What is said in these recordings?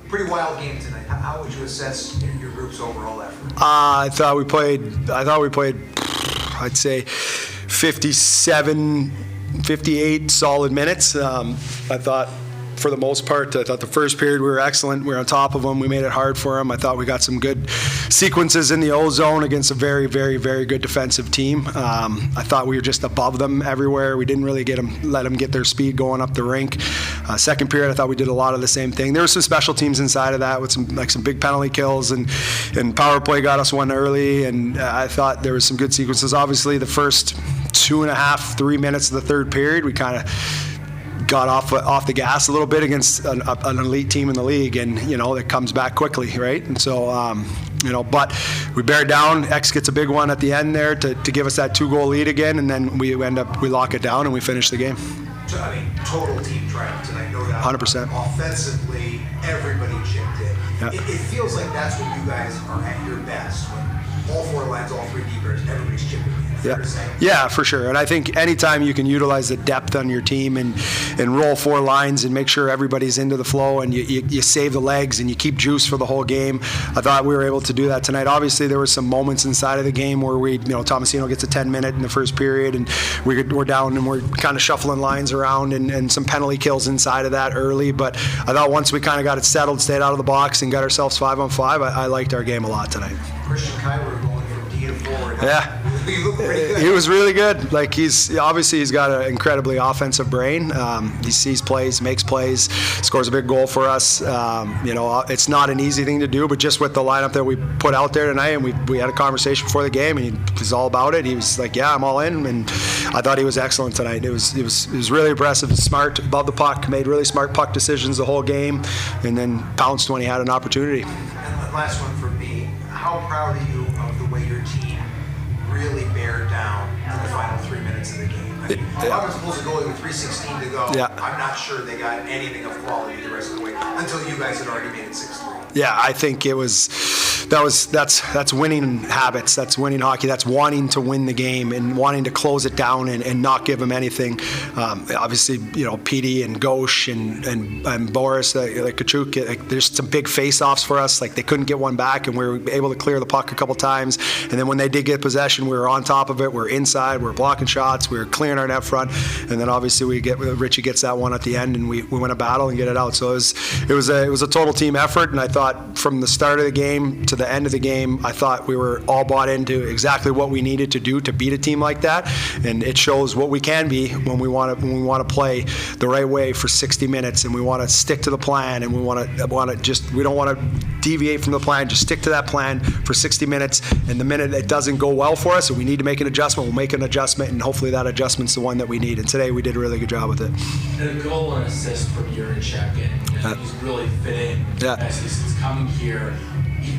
Pretty wild game tonight. How would you assess your group's overall effort? I thought we played, I'd say 57, 58 solid minutes. I thought, for the most part, I thought the first period we were excellent. We were on top of them. We made it hard for them. I thought we got some good sequences in the O zone against a very, very, very good defensive team. I thought we were just above them everywhere. We didn't really let them get their speed going up the rink. Second period, I thought we did a lot of the same thing. There were some special teams inside of that with some big penalty kills, and power play got us one early, and I thought there was some good sequences. Obviously, the first 2.5, 3 minutes of the third period, we kind of got off the gas a little bit against an elite team in the league, and it comes back quickly, right? And so but we bear down. X gets a big one at the end there to give us that 2-goal lead again, and then we lock it down and we finish the game. So, total team triumph tonight, no doubt. 100%. Offensively, everybody chipped in. Yeah. It feels like that's when you guys are at your best, when all 4 lines, all 3 deepers, everybody's chipping in. Yeah, for sure. And I think anytime you can utilize the depth on your team and roll 4 lines and make sure everybody's into the flow and you save the legs and you keep juice for the whole game, I thought we were able to do that tonight. Obviously, there were some moments inside of the game where Tomasino gets a 10-minute in the first period, and we're down and we're kind of shuffling lines around and some penalty kills inside of that early. But I thought once we kind of got it settled, stayed out of the box, and got ourselves 5-on-5, I liked our game a lot tonight. Christian Dvorak going from D to forward. Yeah. He was really good. Like he's got an incredibly offensive brain. He sees plays, makes plays, scores a big goal for us. It's not an easy thing to do, but just with the lineup that we put out there tonight, and we had a conversation before the game, and he was all about it. He was like, "Yeah, I'm all in," and I thought he was excellent tonight. It was really impressive. Smart, above the puck, made really smart puck decisions the whole game, and then pounced when he had an opportunity. And last one for me. How proud are you of the way your team really bared down in the final 3 minutes of the game? Providence Bulls a goalie with 3:16 to go. Yeah. I'm not sure they got anything of quality the rest of the way until you guys had already made it 6-3. Yeah, I think that's winning habits. That's winning hockey. That's wanting to win the game and wanting to close it down and not give them anything. Obviously, Petey and Gauche and Boris, like Kachuk, there's some big face-offs for us. Like they couldn't get one back, and we were able to clear the puck a couple times. And then when they did get possession, we were on top of it. We were inside. We were blocking shots. We were clearing our net front. And then obviously Richie gets that one at the end, and we win a battle and get it out. So it was a total team effort, and I thought from the start of the game to the end of the game, I thought we were all bought into exactly what we needed to do to beat a team like that, and it shows what we can be when we want to play the right way for 60 minutes, and we want to stick to the plan, and we don't want to deviate from the plan. Just stick to that plan for 60 minutes, and the minute it doesn't go well for us and we need to make an adjustment, we'll make an adjustment, and hopefully that adjustment's the one that we need. And today we did a really good job with it. And a goal and assist from Juracek, and he's really fit in as he's coming here.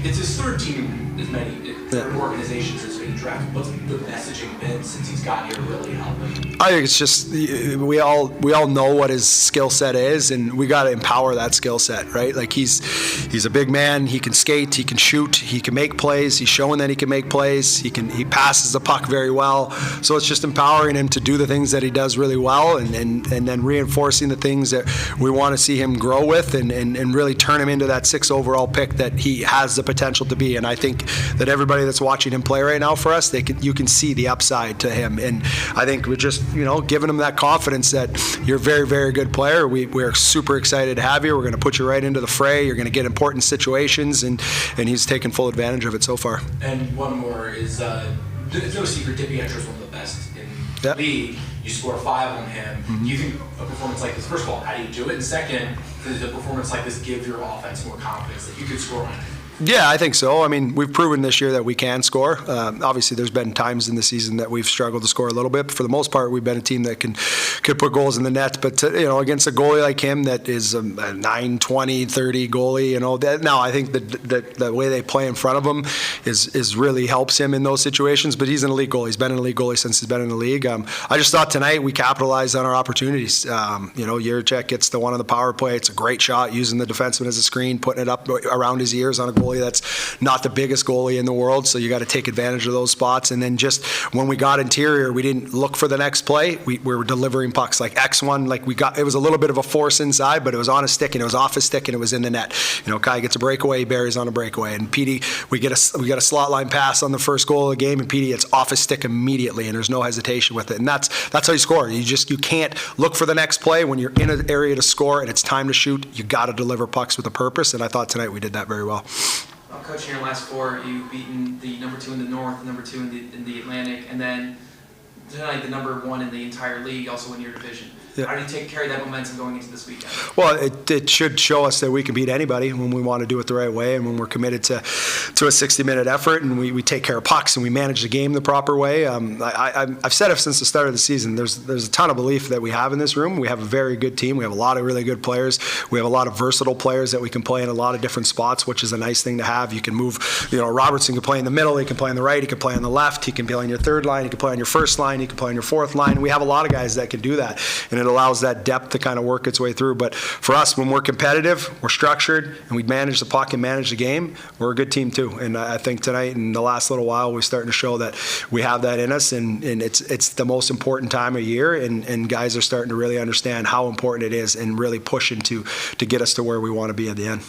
It's his third team as many organizations as been drafted. What's the messaging been since he's got here really helping? I think it's just we all know what his skill set is, and we got to empower that skill set, right? Like he's a big man. He can skate. He can shoot. He can make plays. He's showing that he can make plays. He passes the puck very well. So it's just empowering him to do the things that he does really well, and then reinforcing the things that we want to see him grow with, and really turn him into that 6th overall pick that he has the potential to be. And I think that everybody that's watching him play right now for us, you can see the upside to him. And I think we're just giving him that confidence that you're a very, very good player. We're super excited to have you. We're going to put you right into the fray. You're going to get important situations, and he's taken full advantage of it so far. And one more is, it's no secret, Dippy Etcher's one of the best in the league. You score 5 on him. Mm-hmm. Do you think a performance like this, first of all, how do you do it? And second, does a performance like this give your offense more confidence that you could score on him? Yeah, I think so. I mean, we've proven this year that we can score. Obviously, there's been times in the season that we've struggled to score a little bit, but for the most part, we've been a team that can put goals in the net. But against a goalie like him, that is a 9, 20, 30 goalie, now I think that the way they play in front of him is really helps him in those situations. But he's an elite goalie. He's been an elite goalie since he's been in the league. I just thought tonight we capitalized on our opportunities. Juracek gets the one on the power play. It's a great shot, using the defenseman as a screen, putting it up around his ears on a goalie goalie that's not the biggest goalie in the world, so you got to take advantage of those spots. And then just when we got interior, we didn't look for the next play. We were delivering pucks. Like X1, it was a little bit of a force inside, but it was on a stick and it was off his stick and it was in the net. Kai gets a breakaway, Barry's on a breakaway, and Petey, we get a slot line pass on the first goal of the game, and Petey, it's off his stick immediately, and there's no hesitation with it. And that's how you score. You can't look for the next play when you're in an area to score and it's time to shoot. You got to deliver pucks with a purpose, and I thought tonight we did that very well. Coach, in your last 4, you've beaten the number 2 in the North, the number 2 in the Atlantic, and then tonight the number 1 in the entire league, also in your division. Yeah. How do you carry that momentum going into this weekend? Well, it should show us that we can beat anybody when we want to do it the right way, and when we're committed to a 60-minute effort, and we take care of pucks and we manage the game the proper way. I've said it since the start of the season. There's a ton of belief that we have in this room. We have a very good team. We have a lot of really good players. We have a lot of versatile players that we can play in a lot of different spots, which is a nice thing to have. You can move. Robertson can play in the middle. He can play on the right. He can play on the left. He can play on your third line. He can play on your first line. He can play on your fourth line. We have a lot of guys that can do that, and it allows that depth to kind of work its way through. But for us, when we're competitive, we're structured, and we manage the puck and manage the game, we're a good team too. And I think tonight and the last little while, we're starting to show that we have that in us, and it's the most important time of year, and guys are starting to really understand how important it is and really pushing to get us to where we want to be at the end.